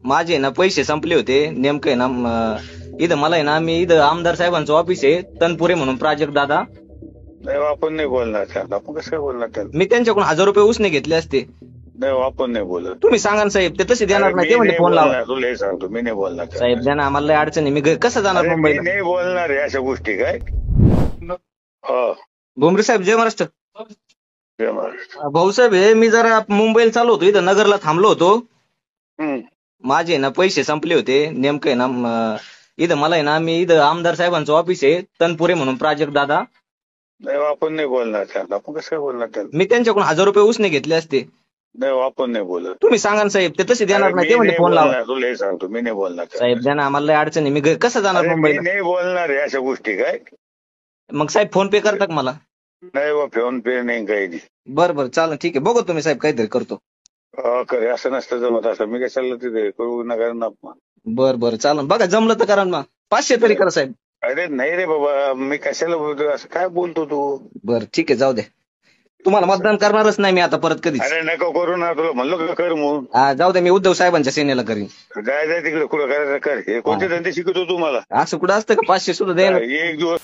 माझे ना पैसे संपले होते नेमकं ना इथं मला आहे ना मी इथं आमदार साहेबांचं ऑफिस आहे तनपुरे म्हणून प्राजक्त दादा. नाही आपण नाही बोलणार त्याला. आपण कसं काय बोलणार त्याला? मी त्यांच्याकडून 1000 रुपये उसने घेतले असते. नाही आपण नाही बोलत. तुम्ही सांगा ना साहेब, ते तसे देणार नाही. ते मी म्हणजे नाही फोन लावा बोलणार. तुला हे सांगतो मी नाही बोलणार त्याला. साहेब, द्या ना आम्हाला लय अडचण आहे. मी कसं जाणार अरे मी मुंबईला? नाही बोलणार आहे अशा गोष्टी काय. हो भुमरे साहेब जय महाराष्ट्र. जय महाराष्ट्र. भाऊसाहेब हे मी जरा मुंबईला चालू होतो, इथं नगरला थांबलो होतो. हम्म. माझे ना पैसे संपले होते नेमकं ना इथं मला आहे ना मी इथं आमदार साहेबांचं ऑफिस आहे तनपुरे म्हणून प्राजक्त दादा. नाही आपण नाही बोलणार त्याला. आपण कसं काय बोलणार त्याला? मी त्यांच्याकडून 1000 रुपये उसने घेतले असते. नाही आपण नाही बोलत. तुम्ही सांगा ना साहेब, ते तसे देणार अरे नाही. मी ते म्हणजे नाही फोन लावा बोलणार. तुला हे सांगतो मी नाही बोलणार त्याला. साहेब, द्या ना आम्हाला लय अडचण आहे. मी कसं जाणार अरे मी मुंबईला? नाही बोलणार आहे अशा गोष्टी काय. मग साहेब फोन पे करता का मला? नाही बा फोन पे नाही काही नाही. बरं बरं चालेल, ठीक आहे. बघू तुम्ही साहेब काहीतरी करतो. करे असं नसतं जमत. असं मी काय चाललं तिथे करू नका ना. बरं बरं चालेल, बघा जमलं तर करा ना. मग 500 तरी करा साहेब. अरे नाही रे बाबा मी कशाला बोलतो असं काय बोलतो तू. बरं ठीक आहे, जाऊ दे. तुम्हाला मतदान करणारच नाही मी आता परत कधीच. अरे नको करू ना. तुला म्हणलो का कर म्हणून. जाऊ दे, मी उद्धव साहेबांच्या सेनेला करीन. जाय जाय तिकडे कुठं करायचं कर. हे कोणते धंदे शिकवतो तू मला? असं कुठं असतं का 500 सुद्धा द्यायला? एक दिवस